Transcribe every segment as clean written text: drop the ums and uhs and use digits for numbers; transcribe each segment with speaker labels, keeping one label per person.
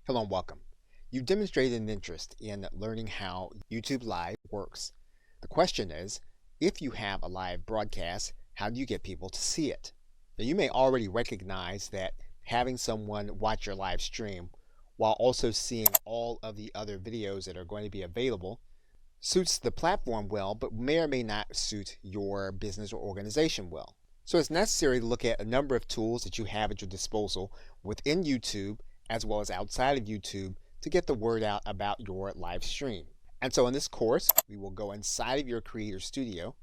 Speaker 1: Hello and welcome. You've demonstrated an interest in learning how YouTube Live works. The question is, if you have a live broadcast, how do you get people to see it? Now, you may already recognize that having someone watch your live stream while also seeing all of the other videos that are going to be available suits the platform well, but may or may not suit your business or organization well. So it's necessary to look at a number of tools that you have at your disposal within YouTube as well as outside of YouTube to get the word out about your live stream. And so in this course, we will go inside of your Creator Studio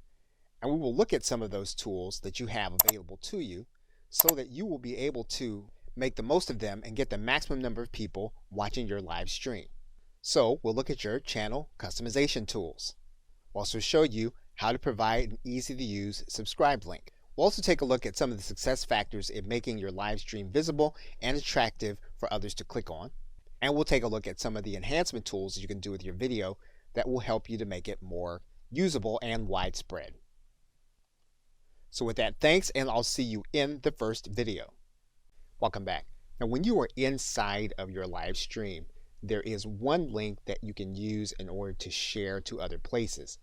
Speaker 1: and we will look at some of those tools that you have available to you so that you will be able to make the most of them and get the maximum number of people watching your live stream. So we'll look at your channel customization tools. We'll also show you how to provide an easy to use subscribe link. We'll also take a look at some of the success factors in making your live stream visible and attractive for others to click on. And we'll take a look at some of the enhancement tools that you can do with your video that will help you to make it more usable and widespread. So with that, thanks, and I'll see you in the first video. Welcome back. Now, when you are inside of your live stream, there is one link that you can use in order to share to other places.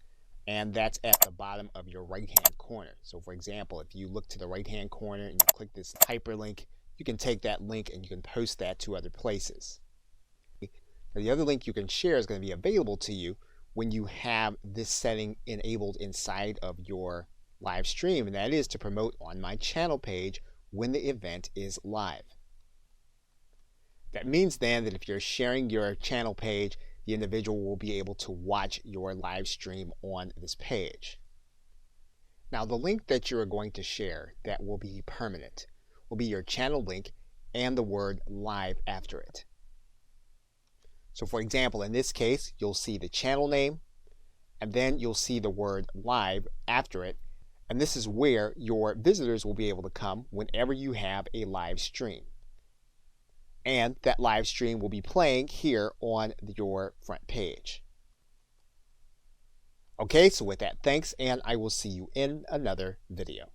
Speaker 1: And that's at the bottom of your right-hand corner. So for example, if you look to the right-hand corner and you click this hyperlink, you can take that link and you can post that to other places. Now, the other link you can share is going to be available to you when you have this setting enabled inside of your live stream, and that is to promote on my channel page when the event is live. That means then that if you're sharing your channel page, the individual will be able to watch your live stream on this page. Now, the link that you're going to share that will be permanent will be your channel link and the word live after it. So for example, in this case, you'll see the channel name and then you'll see the word live after it. And this is where your visitors will be able to come whenever you have a live stream. And that live stream will be playing here on your front page. Okay, so with that, thanks, and I will see you in another video.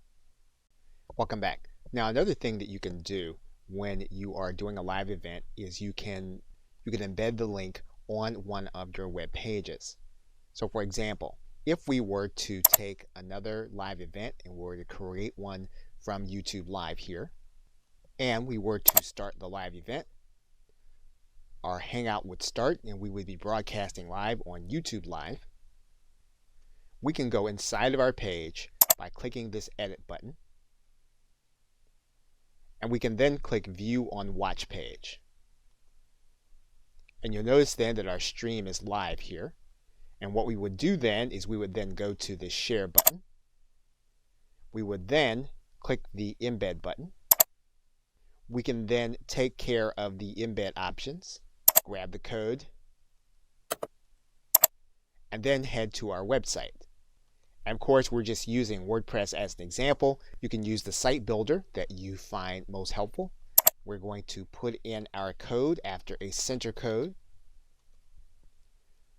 Speaker 1: Welcome back. Now, another thing that you can do when you are doing a live event is you can embed the link on one of your web pages. So for example, if we were to take another live event and we were to create one from YouTube Live here, and we were to start the live event, our Hangout would start and we would be broadcasting live on YouTube Live. We can go inside of our page by clicking this edit button, and we can then click view on watch page. And you'll notice then that our stream is live here. And what we would do then is we would then go to the share button. We would then click the embed button. We can then take care of the embed options, grab the code, and then head to our website. And of course, we're just using WordPress as an example. You can use the site builder that you find most helpful. We're going to put in our code after a center code.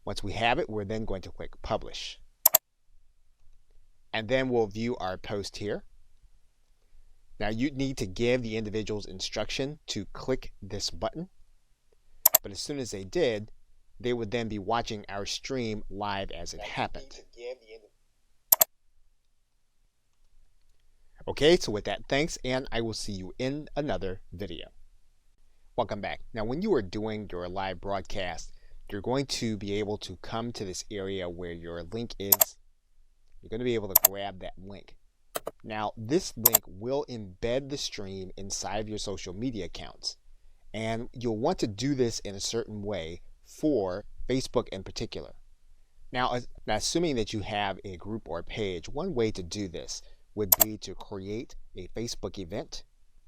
Speaker 1: Once we have it, we're then going to click publish. And then we'll view our post here. Now, you need to give the individuals instruction to click this button, but as soon as they did, they would then be watching our stream live as it happened. Okay, so with that, thanks, and I will see you in another video. Welcome back. Now, when you are doing your live broadcast, you're going to be able to come to this area where your link is. You're going to be able to grab that link. Now, this link will embed the stream inside of your social media accounts. And you'll want to do this in a certain way for Facebook in particular. Now, assuming that you have a group or a page, one way to do this would be to create a Facebook event.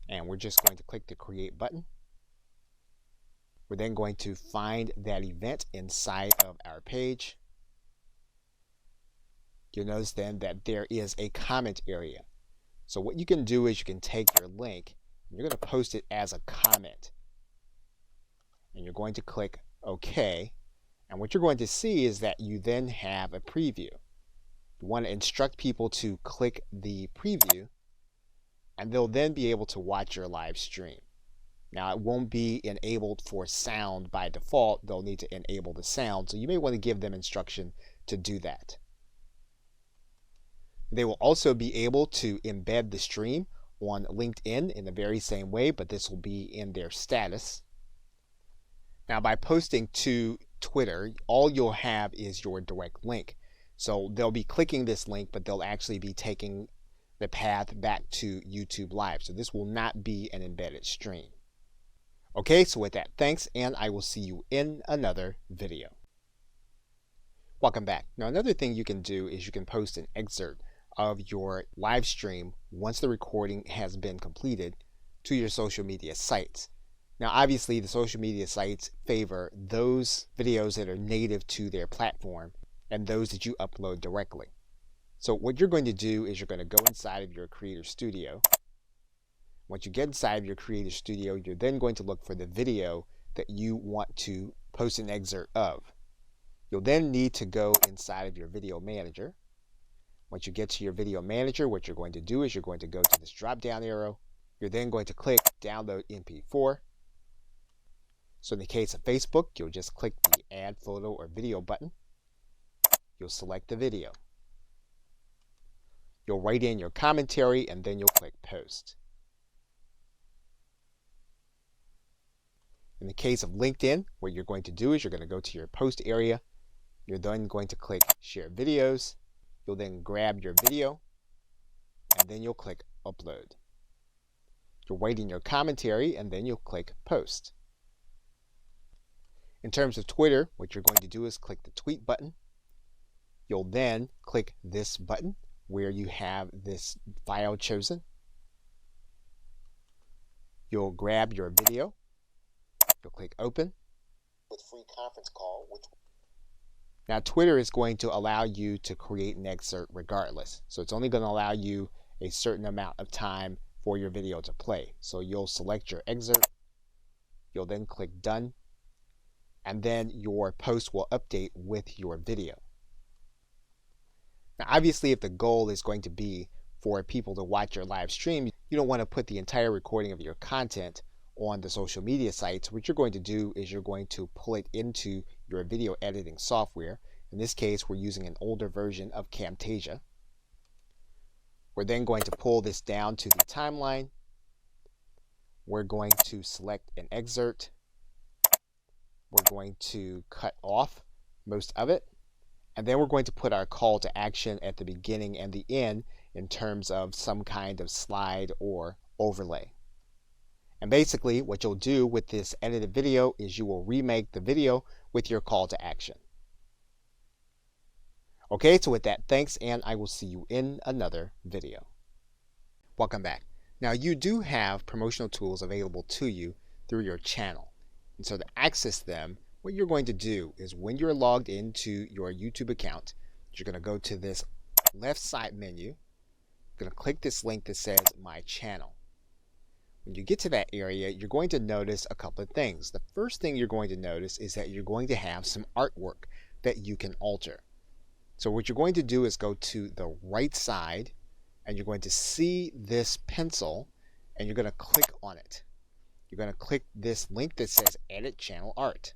Speaker 1: And we're just going to click the create button. We're then going to find that event inside of our page. You'll notice then that there is a comment area. So what you can do is you can take your link and you're going to post it as a comment. And you're going to click OK. And what you're going to see is that you then have a preview. You want to instruct people to click the preview, and they'll then be able to watch your live stream. Now, it won't be enabled for sound by default. They'll need to enable the sound, so you may want to give them instruction to do that. They will also be able to embed the stream on LinkedIn in the very same way, but this will be in their status. Now, by posting to Twitter, all you'll have is your direct link. So they'll be clicking this link, but they'll actually be taking the path back to YouTube Live. So this will not be an embedded stream. Okay, so with that, thanks, and I will see you in another video. Welcome back. Now, another thing you can do is you can post an excerpt of your live stream once the recording has been completed to your social media sites. Now, obviously, the social media sites favor those videos that are native to their platform and those that you upload directly. So what you're going to do is you're going to go inside of your Creator Studio. Once you get inside of your Creator Studio, you're then going to look for the video that you want to post an excerpt of. You'll then need to go inside of your Video Manager. Once you get to your Video Manager, what you're going to do is you're going to go to this drop-down arrow. You're then going to click Download MP4. So in the case of Facebook, you'll just click the Add Photo or Video button. You'll select the video. You'll write in your commentary, and then you'll click Post. In the case of LinkedIn, what you're going to do is you're going to go to your Post area. You're then going to click Share Videos. You'll then grab your video, and then you'll click Upload. You'll write in your commentary, and then you'll click Post. In terms of Twitter, what you're going to do is click the Tweet button. You'll then click this button where you have this file chosen. You'll grab your video. You'll click Open with free conference call. Now, Twitter is going to allow you to create an excerpt regardless. So it's only going to allow you a certain amount of time for your video to play. So you'll select your excerpt. You'll then click Done. And then your post will update with your video. Now, obviously, if the goal is going to be for people to watch your live stream, you don't want to put the entire recording of your content on the social media sites. What you're going to do is you're going to pull it into your video editing software. In this case, we're using an older version of Camtasia. We're then going to pull this down to the timeline. We're going to select an excerpt. We're going to cut off most of it. And then we're going to put our call to action at the beginning and the end in terms of some kind of slide or overlay. And basically, what you'll do with this edited video is you will remake the video with your call to action. Okay, so with that, thanks, and I will see you in another video. Welcome back. Now, you do have promotional tools available to you through your channel. And so to access them, what you're going to do is when you're logged into your YouTube account, you're going to go to this left side menu. You're going to click this link that says My Channel. When you get to that area, you're going to notice a couple of things. The first thing you're going to notice is that you're going to have some artwork that you can alter. So what you're going to do is go to the right side, and you're going to see this pencil, and you're going to click on it. You're going to click this link that says Edit Channel Art.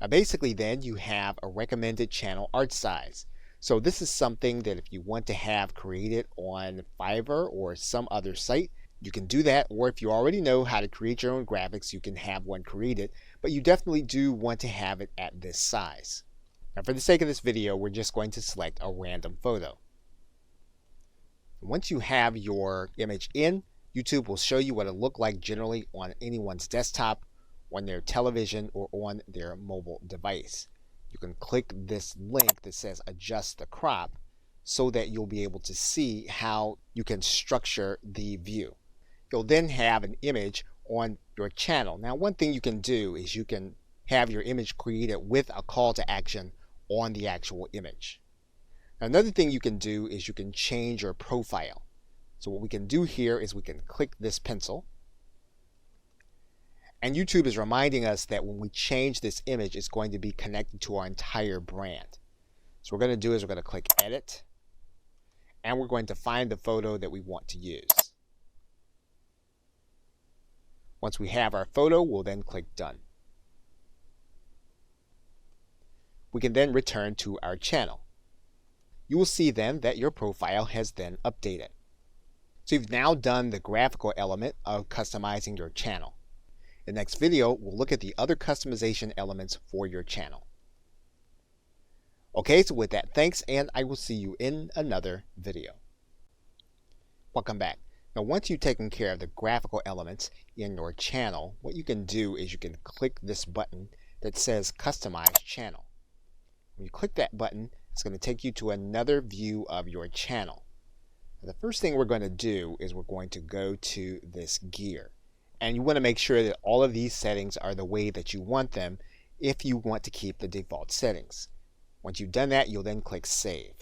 Speaker 1: Now basically then you have a recommended channel art size. So this is something that if you want to have created on Fiverr or some other site, you can do that, or if you already know how to create your own graphics, you can have one created, but you definitely do want to have it at this size. Now for the sake of this video, we're just going to select a random photo. Once you have your image in, YouTube will show you what it looked like generally on anyone's desktop, on their television, or on their mobile device. You can click this link that says Adjust the Crop so that you'll be able to see how you can structure the view. You'll then have an image on your channel. Now, one thing you can do is you can have your image created with a call to action on the actual image. Now, another thing you can do is you can change your profile. So what we can do here is we can click this pencil. And YouTube is reminding us that when we change this image, it's going to be connected to our entire brand. So what we're going to do is we're going to click Edit. And we're going to find the photo that we want to use. Once we have our photo, we'll then click Done. We can then return to our channel. You will see then that your profile has then updated. So you've now done the graphical element of customizing your channel. In the next video, we'll look at the other customization elements for your channel. Okay, so with that, thanks, and I will see you in another video. Welcome back. Now, once you've taken care of the graphical elements in your channel, what you can do is you can click this button that says Customize Channel. When you click that button, it's going to take you to another view of your channel. Now, the first thing we're going to do is we're going to go to this gear. And you want to make sure that all of these settings are the way that you want them if you want to keep the default settings. Once you've done that, you'll then click Save.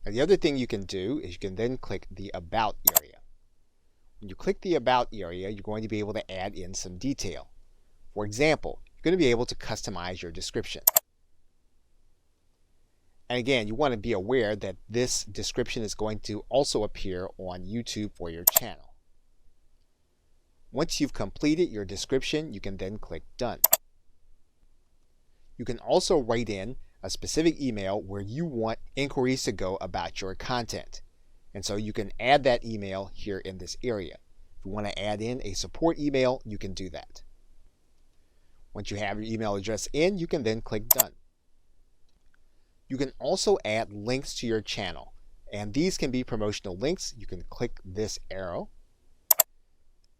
Speaker 1: Now, the other thing you can do is you can then click the About area. When you click the About area, you're going to be able to add in some detail. For example, you're going to be able to customize your description. And again, you want to be aware that this description is going to also appear on YouTube for your channel. Once you've completed your description, you can then click Done. You can also write in a specific email where you want inquiries to go about your content. And so you can add that email here in this area. If you want to add in a support email, you can do that. Once you have your email address in, you can then click Done. You can also add links to your channel, and these can be promotional links. You can click this arrow,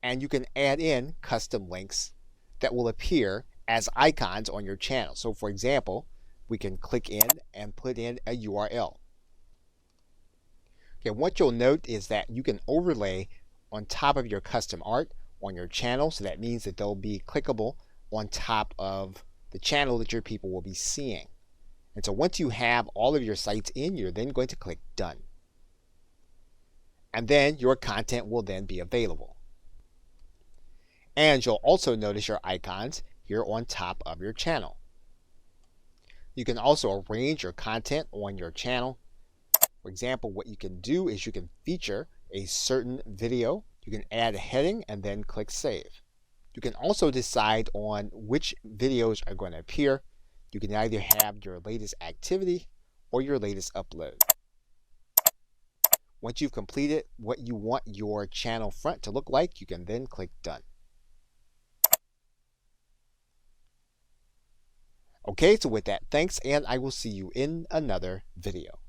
Speaker 1: and you can add in custom links that will appear as icons on your channel. So for example, we can click in and put in a URL. Okay, what you'll note is that you can overlay on top of your custom art on your channel, so that means that they'll be clickable on top of the channel that your people will be seeing. And so once you have all of your sites in, you're then going to click Done. And then your content will then be available. And you'll also notice your icons here on top of your channel. You can also arrange your content on your channel. For example, what you can do is you can feature a certain video. You can add a heading and then click Save. You can also decide on which videos are going to appear. You can either have your latest activity or your latest upload. Once you've completed what you want your channel front to look like, you can then click Done. Okay, so with that, thanks, and I will see you in another video.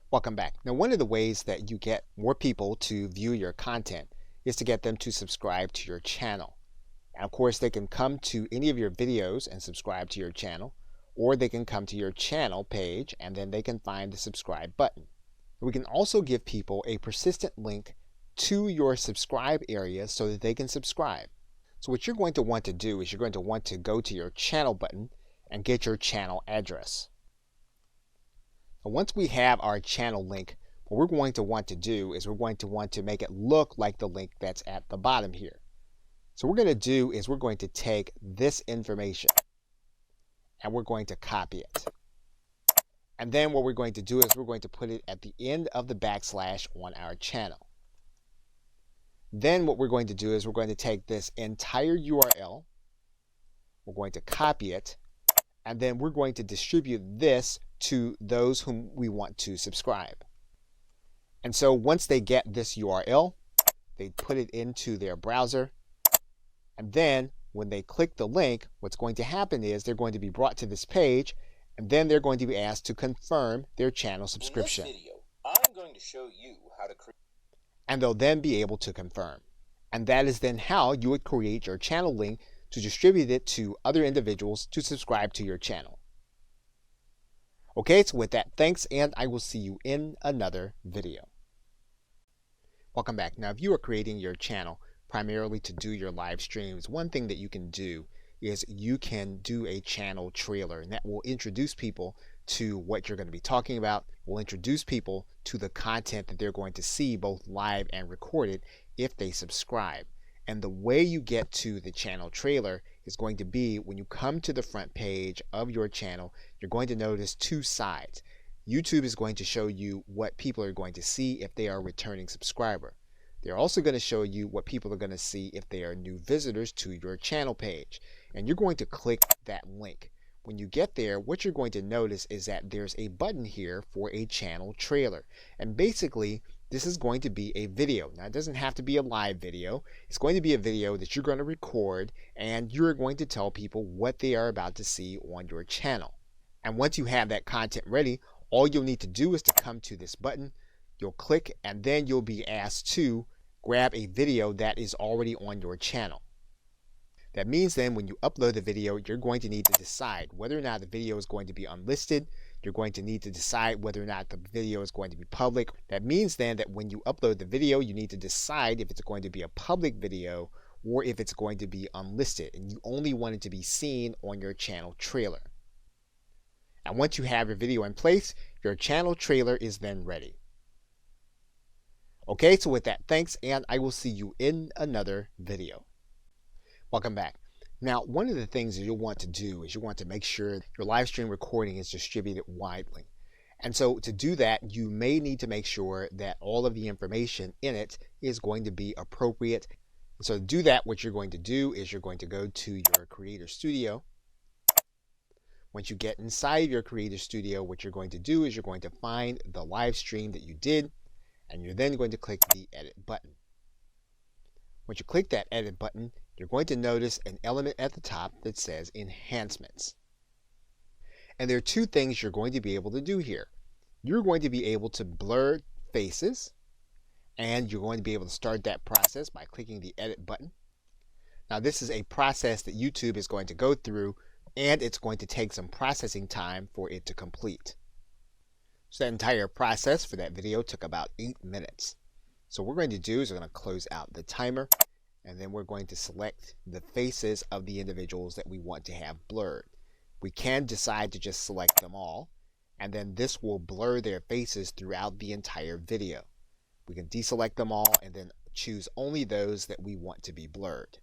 Speaker 1: Welcome back. Now, one of the ways that you get more people to view your content is to get them to subscribe to your channel. And of course, they can come to any of your videos and subscribe to your channel, or they can come to your channel page and then they can find the subscribe button. We can also give people a persistent link to your subscribe area so that they can subscribe. So what you're going to want to do is you're going to want to go to your channel button and get your channel address. Now, once we have our channel link, what we're going to want to do is we're going to want to make it look like the link that's at the bottom here. So what we're going to do is we're going to take this information and we're going to copy it. And then what we're going to do is we're going to put it at the end of the backslash on our channel. Then what we're going to do is we're going to take this entire URL, we're going to copy it, and then we're going to distribute this to those whom we want to subscribe. And so once they get this URL, they put it into their browser, and then when they click the link, what's going to happen is they're going to be brought to this page, and then they're going to be asked to confirm their channel subscription.
Speaker 2: In this video, I'm going to show you how to create.
Speaker 1: And they'll then be able to confirm. And that is then how you would create your channel link to distribute it to other individuals to subscribe to your channel. Okay, so with that, thanks, and I will see you in another video. Welcome back. Now, if you are creating your channel primarily to do your live streams, one thing that you can do is you can do a channel trailer, and that will introduce people to what you're going to be talking about, will introduce people to the content that they're going to see both live and recorded if they subscribe. And the way you get to the channel trailer is going to be when you come to the front page of your channel, you're going to notice two sides. YouTube is going to show you what people are going to see if they are a returning subscriber. They're also going to show you what people are going to see if they are new visitors to your channel page. And you're going to click that link. When you get there, what you're going to notice is that there's a button here for a channel trailer. And basically, this is going to be a video. Now, it doesn't have to be a live video. It's going to be a video that you're going to record, and you're going to tell people what they are about to see on your channel. And once you have that content ready, all you'll need to do is to come to this button. You'll click, and then you'll be asked to grab a video that is already on your channel. That means then when you upload the video, you're going to need to decide whether or not the video is going to be unlisted. You're going to need to decide whether or not the video is going to be public. That means then that when you upload the video, you need to decide if it's going to be a public video or if it's going to be unlisted, and you only want it to be seen on your channel trailer. And once you have your video in place, your channel trailer is then ready. Okay, so with that, thanks, and I will see you in another video. Welcome back. Now, one of the things that you'll want to do is you want to make sure your live stream recording is distributed widely. And so to do that, you may need to make sure that all of the information in it is going to be appropriate. So to do that, what you're going to do is you're going to go to your Creator Studio. Once you get inside your Creator Studio, what you're going to do is you're going to find the live stream that you did, and you're then going to click the Edit button. Once you click that Edit button, you're going to notice an element at the top that says Enhancements. And there are two things you're going to be able to do here. You're going to be able to blur faces, and you're going to be able to start that process by clicking the Edit button. Now, this is a process that YouTube is going to go through, and it's going to take some processing time for it to complete. So that entire process for that video took about 8 minutes. So what we're going to do is we're going to close out the timer, and then we're going to select the faces of the individuals that we want to have blurred. We can decide to just select them all, and then this will blur their faces throughout the entire video. We can deselect them all and then choose only those that we want to be blurred.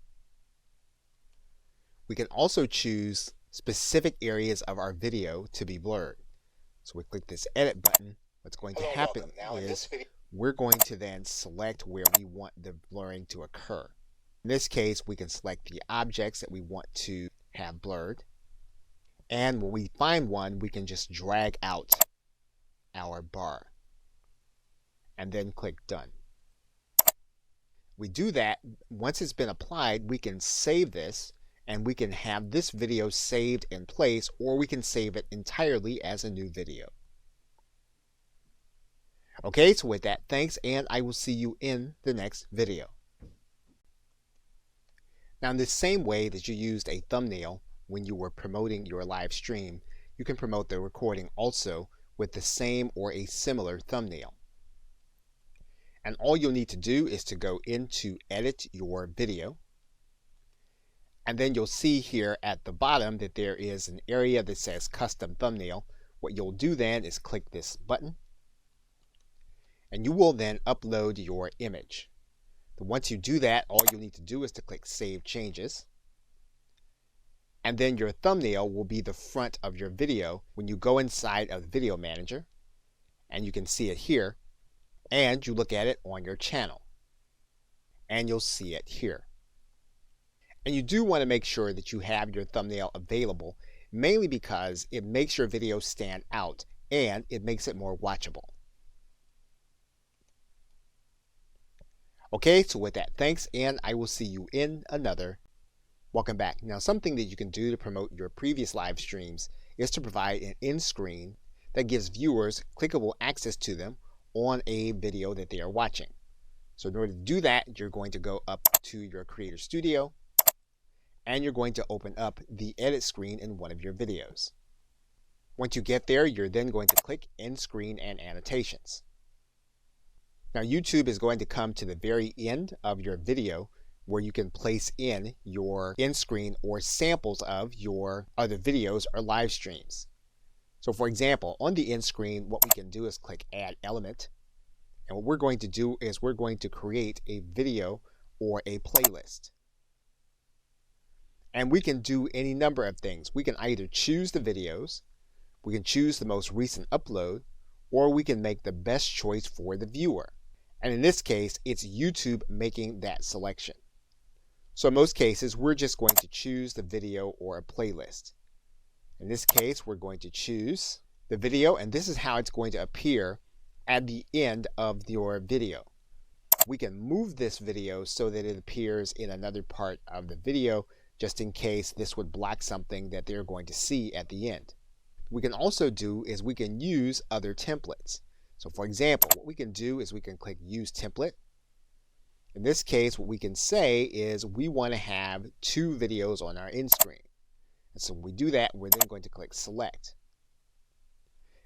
Speaker 1: We can also choose specific areas of our video to be blurred. So we click this Edit button. What's going to happen is we're going to then select where we want the blurring to occur. In this case, we can select the objects that we want to have blurred. And when we find one, we can just drag out our bar and then click Done. We do that. Once it's been applied, we can save this, and we can have this video saved in place, or we can save it entirely as a new video. Okay, so with that, thanks, and I will see you in the next video. Now, in the same way that you used a thumbnail when you were promoting your live stream, you can promote the recording also with the same or a similar thumbnail. And all you'll need to do is to go into Edit Your Video. And then you'll see here at the bottom that there is an area that says Custom Thumbnail. What you'll do then is click this button, and you will then upload your image. But once you do that, all you'll need to do is to click Save Changes. And then your thumbnail will be the front of your video when you go inside of the Video Manager, and you can see it here, and you look at it on your channel, and you'll see it here. And you do want to make sure that you have your thumbnail available, mainly because it makes your video stand out and it makes it more watchable. Okay, so with that, thanks, and I will see you in another. Welcome back. Now, something that you can do to promote your previous live streams is to provide an end screen that gives viewers clickable access to them on a video that they are watching. So in order to do that, you're going to go up to your Creator Studio, and you're going to open up the edit screen in one of your videos. Once you get there, you're then going to click End Screen and Annotations. Now, YouTube is going to come to the very end of your video where you can place in your end screen or samples of your other videos or live streams. So for example, on the end screen, what we can do is click Add Element. And what we're going to do is we're going to create a video or a playlist. And we can do any number of things. We can either choose the videos, we can choose the most recent upload, or we can make the best choice for the viewer. And in this case, it's YouTube making that selection. So in most cases, we're just going to choose the video or a playlist. In this case, we're going to choose the video, and this is how it's going to appear at the end of your video. We can move this video so that it appears in another part of the video, just in case this would block something that they're going to see at the end. What we can also do is we can use other templates. So for example, what we can do is we can click Use Template. In this case, what we can say is we want to have 2 videos on our end screen. And so when we do that, we're then going to click Select.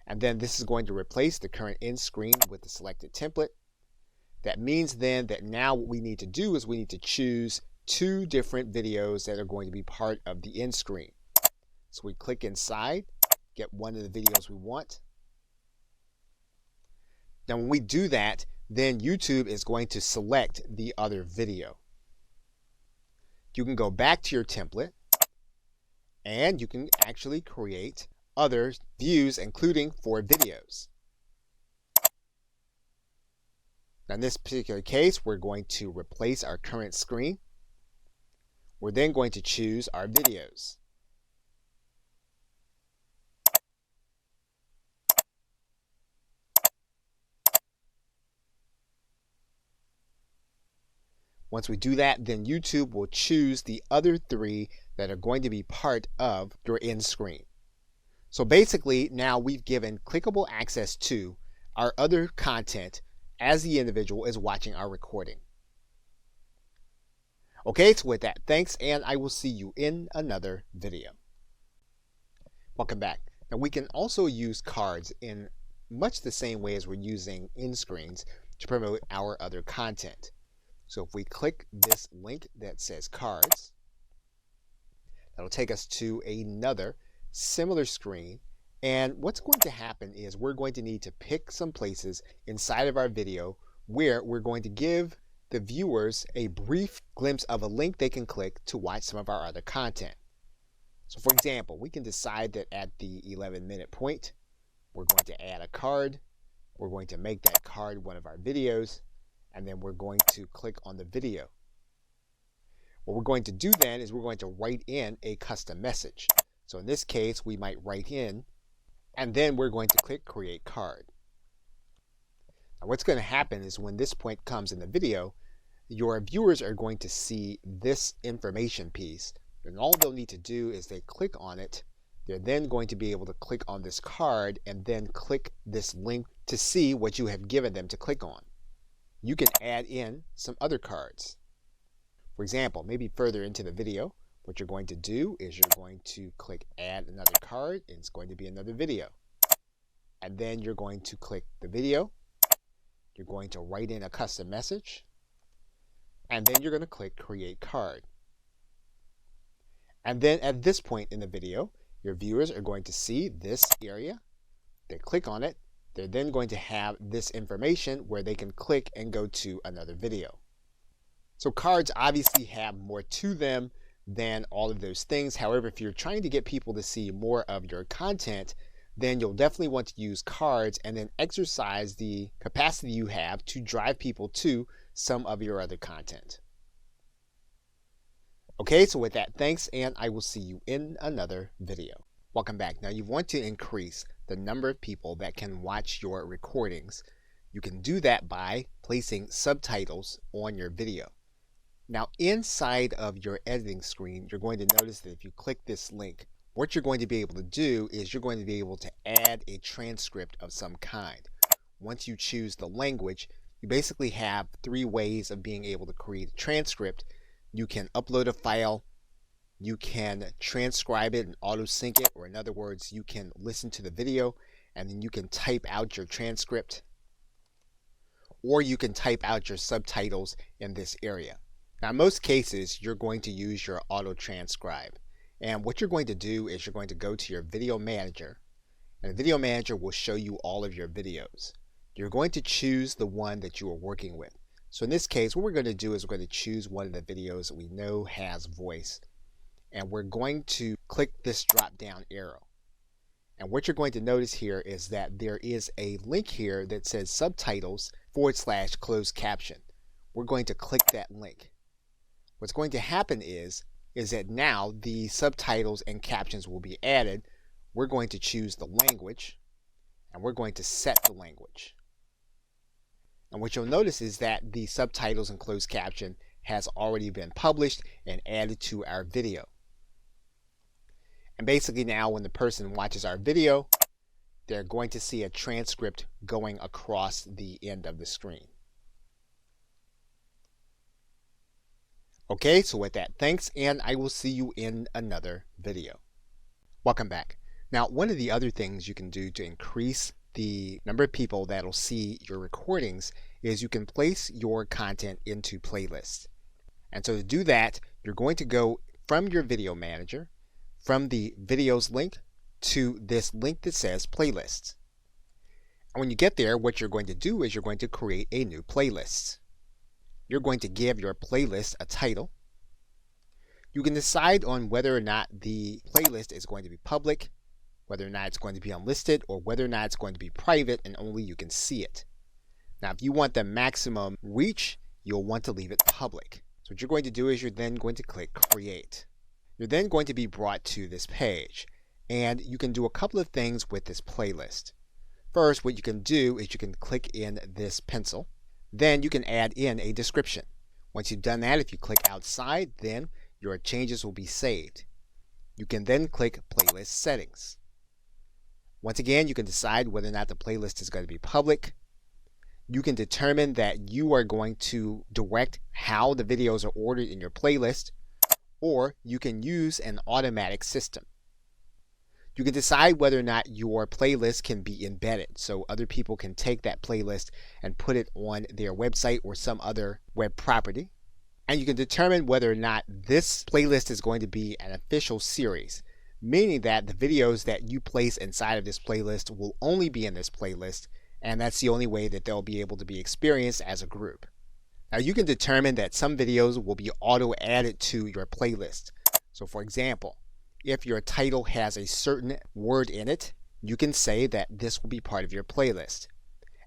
Speaker 1: And then this is going to replace the current end screen with the selected template. That means then that now what we need to do is we need to choose 2 different videos that are going to be part of the end screen. So we click inside, get one of the videos we want. Now when we do that, then YouTube is going to select the other video. You can go back to your template and you can actually create other views, including for videos. Now in this particular case, we're going to replace our current screen. We're then going to choose our videos. Once we do that, then YouTube will choose the other 3 that are going to be part of your end screen. So basically, now we've given clickable access to our other content as the individual is watching our recording. Okay, so with that, thanks, and I will see you in another video. Welcome back. Now we can also use cards in much the same way as we're using end screens to promote our other content. So if we click this link that says cards, that'll take us to another similar screen. And what's going to happen is we're going to need to pick some places inside of our video where we're going to give the viewers a brief glimpse of a link they can click to watch some of our other content. So for example, we can decide that at the 11-minute point, we're going to add a card. We're going to make that card one of our videos. And then we're going to click on the video. What we're going to do then is we're going to write in a custom message. So in this case, we might write in, and then we're going to click Create Card. Now what's going to happen is when this point comes in the video, your viewers are going to see this information piece, and all they'll need to do is they click on it. They're then going to be able to click on this card and then click this link to see what you have given them to click on. You can add in some other cards. For example, maybe further into the video, what you're going to do is you're going to click Add Another Card, and it's going to be another video. And then you're going to click the video. You're going to write in a custom message. And then you're going to click Create Card. And then at this point in the video, your viewers are going to see this area. They click on it. They're then going to have this information where they can click and go to another video. So cards obviously have more to them than all of those things. However, if you're trying to get people to see more of your content, then you'll definitely want to use cards and then exercise the capacity you have to drive people to some of your other content. Okay, so with that, thanks, and I will see you in another video. Welcome back. Now you want to increase the number of people that can watch your recordings. You can do that by placing subtitles on your video. Now inside of your editing screen, you're going to notice that if you click this link, what you're going to be able to do is you're going to be able to add a transcript of some kind. Once you choose the language, you basically have 3 ways of being able to create a transcript. You can upload a file, you can transcribe it and auto sync it, or in other words, you can listen to the video and then you can type out your transcript, or you can type out your subtitles in this area. Now in most cases, you're going to use your auto transcribe. And what you're going to do is you're going to go to your video manager, and the video manager will show you all of your videos. You're going to choose the one that you are working with. So in this case, what we're going to do is we're going to choose one of the videos that we know has voice. And we're going to click this drop down arrow. And what you're going to notice here is that there is a link here that says subtitles / closed caption. We're going to click that link. What's going to happen is that now the subtitles and captions will be added. We're going to choose the language, and we're going to set the language. And what you'll notice is that the subtitles and closed caption has already been published and added to our video. And basically now when the person watches our video, they're going to see a transcript going across the end of the screen. Okay, so with that, thanks, and I will see you in another video. Welcome back. Now, one of the other things you can do to increase the number of people that'll see your recordings is you can place your content into playlists. And so to do that, you're going to go from your video manager, from the videos link, to this link that says playlists. And when you get there, what you're going to do is you're going to create a new playlist. You're going to give your playlist a title. You can decide on whether or not the playlist is going to be public, whether or not it's going to be unlisted, or whether or not it's going to be private and only you can see it. Now, if you want the maximum reach, you'll want to leave it public. So what you're going to do is you're then going to click Create. You're then going to be brought to this page, and you can do a couple of things with this playlist. First, what you can do is you can click in this pencil. Then you can add in a description. Once you've done that, if you click outside, then your changes will be saved. You can then click Playlist Settings. Once again, you can decide whether or not the playlist is going to be public. You can determine that you are going to direct how the videos are ordered in your playlist, or you can use an automatic system. You can decide whether or not your playlist can be embedded, so other people can take that playlist and put it on their website or some other web property. And you can determine whether or not this playlist is going to be an official series, meaning that the videos that you place inside of this playlist will only be in this playlist, and that's the only way that they'll be able to be experienced as a group. Now, you can determine that some videos will be auto-added to your playlist. So for example, if your title has a certain word in it, you can say that this will be part of your playlist.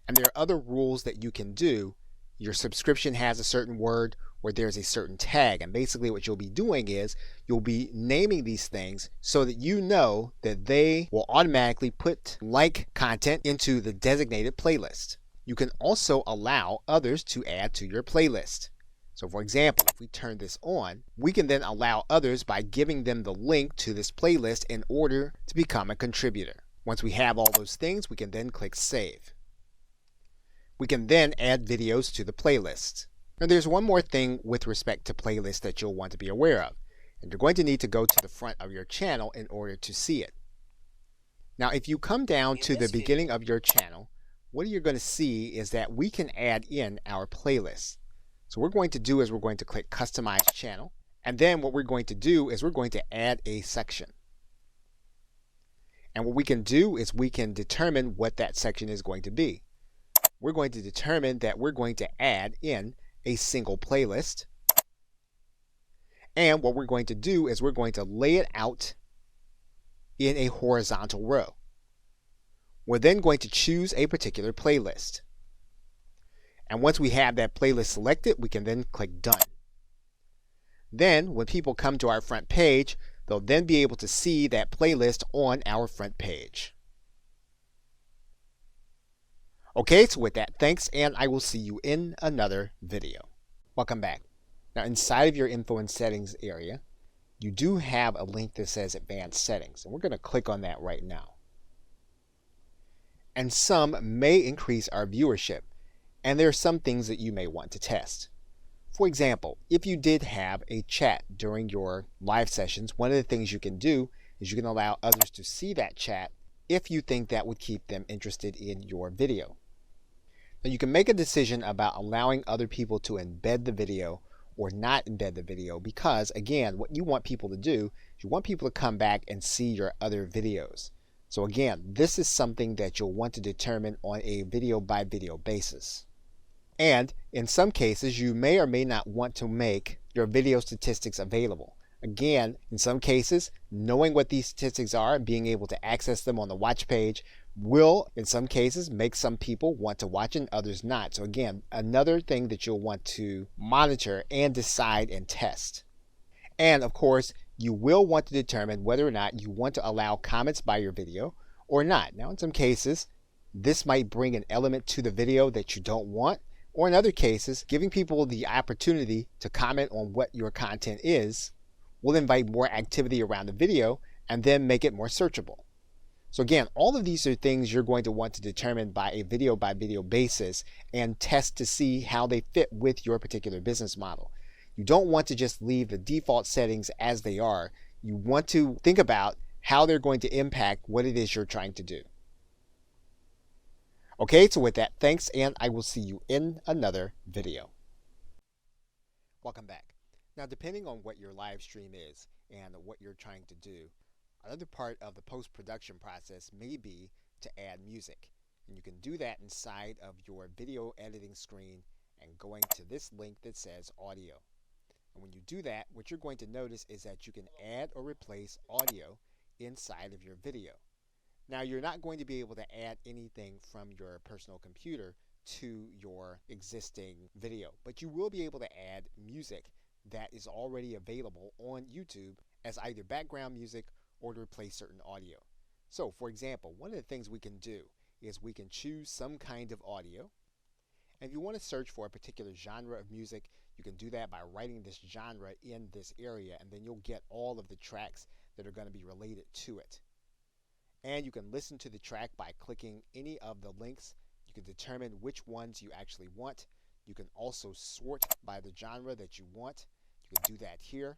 Speaker 1: And there are other rules that you can do. Your subscription has a certain word, or there's a certain tag. And basically what you'll be doing is you'll be naming these things so that you know that they will automatically put like content into the designated playlist. You can also allow others to add to your playlist. So for example, if we turn this on, we can then allow others by giving them the link to this playlist in order to become a contributor. Once we have all those things, we can then click Save. We can then add videos to the playlist. Now there's one more thing with respect to playlists that you'll want to be aware of. And you're going to need to go to the front of your channel in order to see it. Now if you come down to the beginning of your channel, what you're going to see is that we can add in our playlists. So what we're going to do is we're going to click Customize Channel, and then what we're going to do is we're going to add a section. And what we can do is we can determine what that section is going to be. We're going to determine that we're going to add in a single playlist. And what we're going to do is we're going to lay it out in a horizontal row. We're then going to choose a particular playlist. And once we have that playlist selected, we can then click Done. Then when people come to our front page, they'll then be able to see that playlist on our front page. Okay, so with that, thanks, and I will see you in another video. Welcome back. Now inside of your info and settings area, you do have a link that says Advanced Settings, and we're going to click on that right now. And some may increase our viewership, and there are some things that you may want to test. For example, if you did have a chat during your live sessions, one of the things you can do is you can allow others to see that chat if you think that would keep them interested in your video. Now you can make a decision about allowing other people to embed the video or not embed the video, because again, what you want people to do is you want people to come back and see your other videos. So again, this is something that you'll want to determine on a video by video basis. And in some cases, you may or may not want to make your video statistics available. Again, in some cases, knowing what these statistics are and being able to access them on the watch page will, in some cases, make some people want to watch and others not. So again, another thing that you'll want to monitor and decide and test. And of course, you will want to determine whether or not you want to allow comments by your video or not. Now, in some cases, this might bring an element to the video that you don't want, or in other cases, giving people the opportunity to comment on what your content is will invite more activity around the video and then make it more searchable. So again, all of these are things you're going to want to determine by video basis and test to see how they fit with your particular business model. You don't want to just leave the default settings as they are. You want to think about how they're going to impact what it is you're trying to do. Okay, so with that, thanks, and I will see you in another video. Welcome back. Now, depending on what your live stream is and what you're trying to do, another part of the post-production process may be to add music. And you can do that inside of your video editing screen and going to this link that says audio. And when you do that, what you're going to notice is that you can add or replace audio inside of your video. Now, you're not going to be able to add anything from your personal computer to your existing video, but you will be able to add music that is already available on YouTube as either background music or to replace certain audio. So, for example, one of the things we can do is we can choose some kind of audio. And if you want to search for a particular genre of music, you can do that by writing this genre in this area, and then you'll get all of the tracks that are going to be related to it. And you can listen to the track by clicking any of the links. You can determine which ones you actually want. You can also sort by the genre that you want. You can do that here.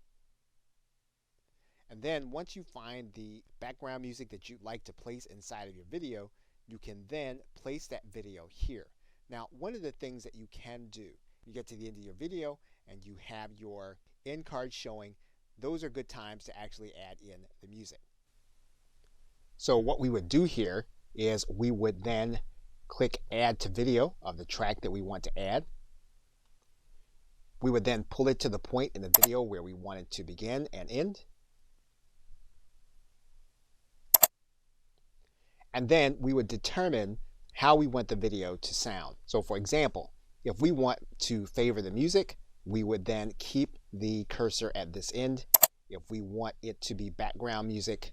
Speaker 1: And then once you find the background music that you'd like to place inside of your video, you can then place that video here. Now, one of the things that you can do, you get to the end of your video and you have your end card showing, those are good times to actually add in the music. So what we would do here is we would then click add to video of the track that we want to add. We would then pull it to the point in the video where we want it to begin and end. And then we would determine how we want the video to sound. So for example, if we want to favor the music, we would then keep the cursor at this end. If we want it to be background music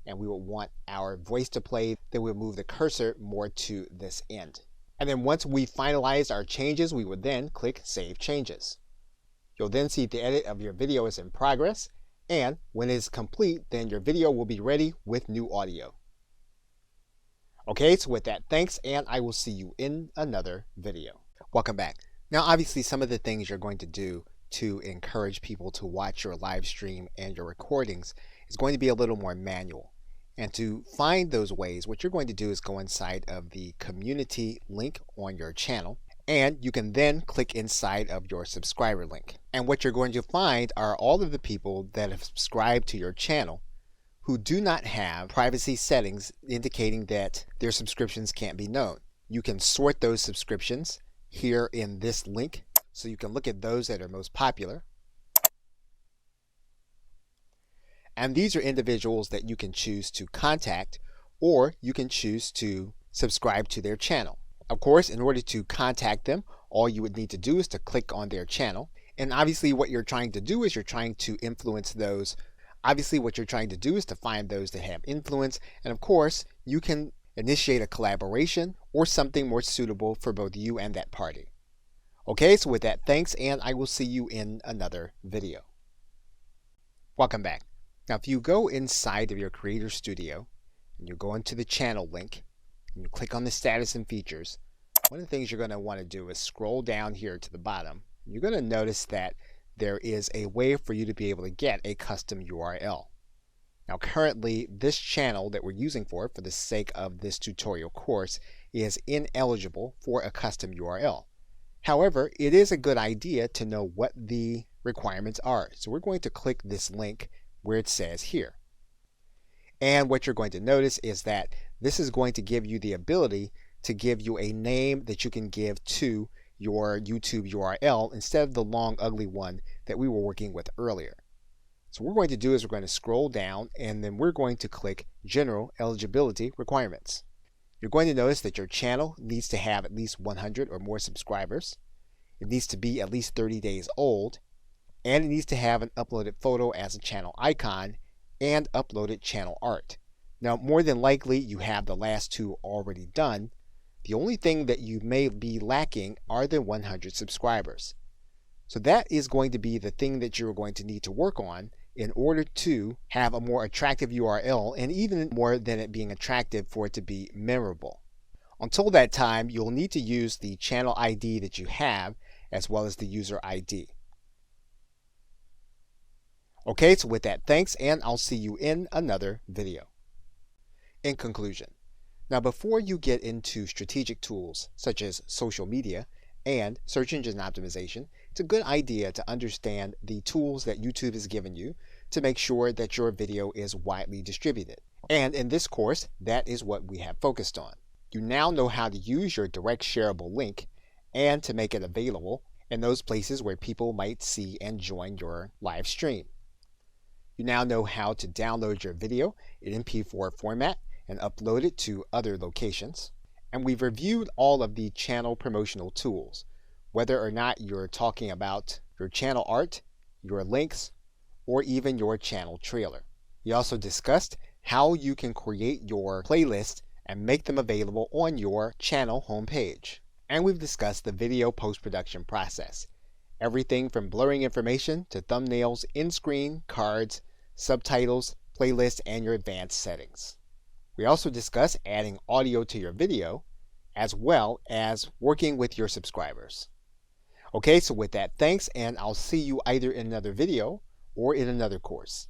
Speaker 1: and we would want our voice to play, then we'll move the cursor more to this end. And then once we finalize our changes, we would then click Save Changes. You'll then see the edit of your video is in progress, and when it is complete, then your video will be ready with new audio. Okay, so with that, thanks, and I will see you in another video. Welcome back. Now, obviously, some of the things you're going to do to encourage people to watch your live stream and your recordings is going to be a little more manual. And to find those ways, what you're going to do is go inside of the community link on your channel, and you can then click inside of your subscriber link. And what you're going to find are all of the people that have subscribed to your channel who do not have privacy settings indicating that their subscriptions can't be known. You can sort those subscriptions here in this link, so you can look at those that are most popular. And these are individuals that you can choose to contact, or you can choose to subscribe to their channel. Of course, in order to contact them, all you would need to do is to click on their channel. And obviously what you're trying to do is you're trying to influence those. Obviously what you're trying to do is to find those that have influence. And of course, you can initiate a collaboration or something more suitable for both you and that party. Okay, so with that, thanks, and I will see you in another video. Welcome back. Now, if you go inside of your Creator Studio and you go into the channel link and you click on the status and features, one of the things you're going to want to do is scroll down here to the bottom. You're going to notice that there is a way for you to be able to get a custom URL. Now, currently, this channel that we're using for the sake of this tutorial course is ineligible for a custom URL. However, it is a good idea to know what the requirements are. So we're going to click this link where it says here. And what you're going to notice is that this is going to give you the ability to give you a name that you can give to your YouTube URL instead of the long ugly one that we were working with earlier. So what we're going to do is we're going to scroll down and then we're going to click General Eligibility Requirements. You're going to notice that your channel needs to have at least 100 or more subscribers. It needs to be at least 30 days old, and it needs to have an uploaded photo as a channel icon and uploaded channel art. Now, more than likely, you have the last two already done. The only thing that you may be lacking are the 100 subscribers. So that is going to be the thing that you're going to need to work on in order to have a more attractive URL, and even more than it being attractive, for it to be memorable. Until that time, you'll need to use the channel ID that you have as well as the user ID. Okay, so with that, thanks, and I'll see you in another video. In conclusion, now before you get into strategic tools such as social media and search engine optimization, it's a good idea to understand the tools that YouTube has given you to make sure that your video is widely distributed. And in this course, that is what we have focused on. You now know how to use your direct shareable link and to make it available in those places where people might see and join your live stream. You now know how to download your video in MP4 format and upload it to other locations. And we've reviewed all of the channel promotional tools, whether or not you're talking about your channel art, your links, or even your channel trailer. We also discussed how you can create your playlist and make them available on your channel homepage. And we've discussed the video post-production process, everything from blurring information to thumbnails, in-screen, cards, subtitles, playlists, and your advanced settings. We also discussed adding audio to your video, as well as working with your subscribers. Okay, so with that, thanks, and I'll see you either in another video or in another course.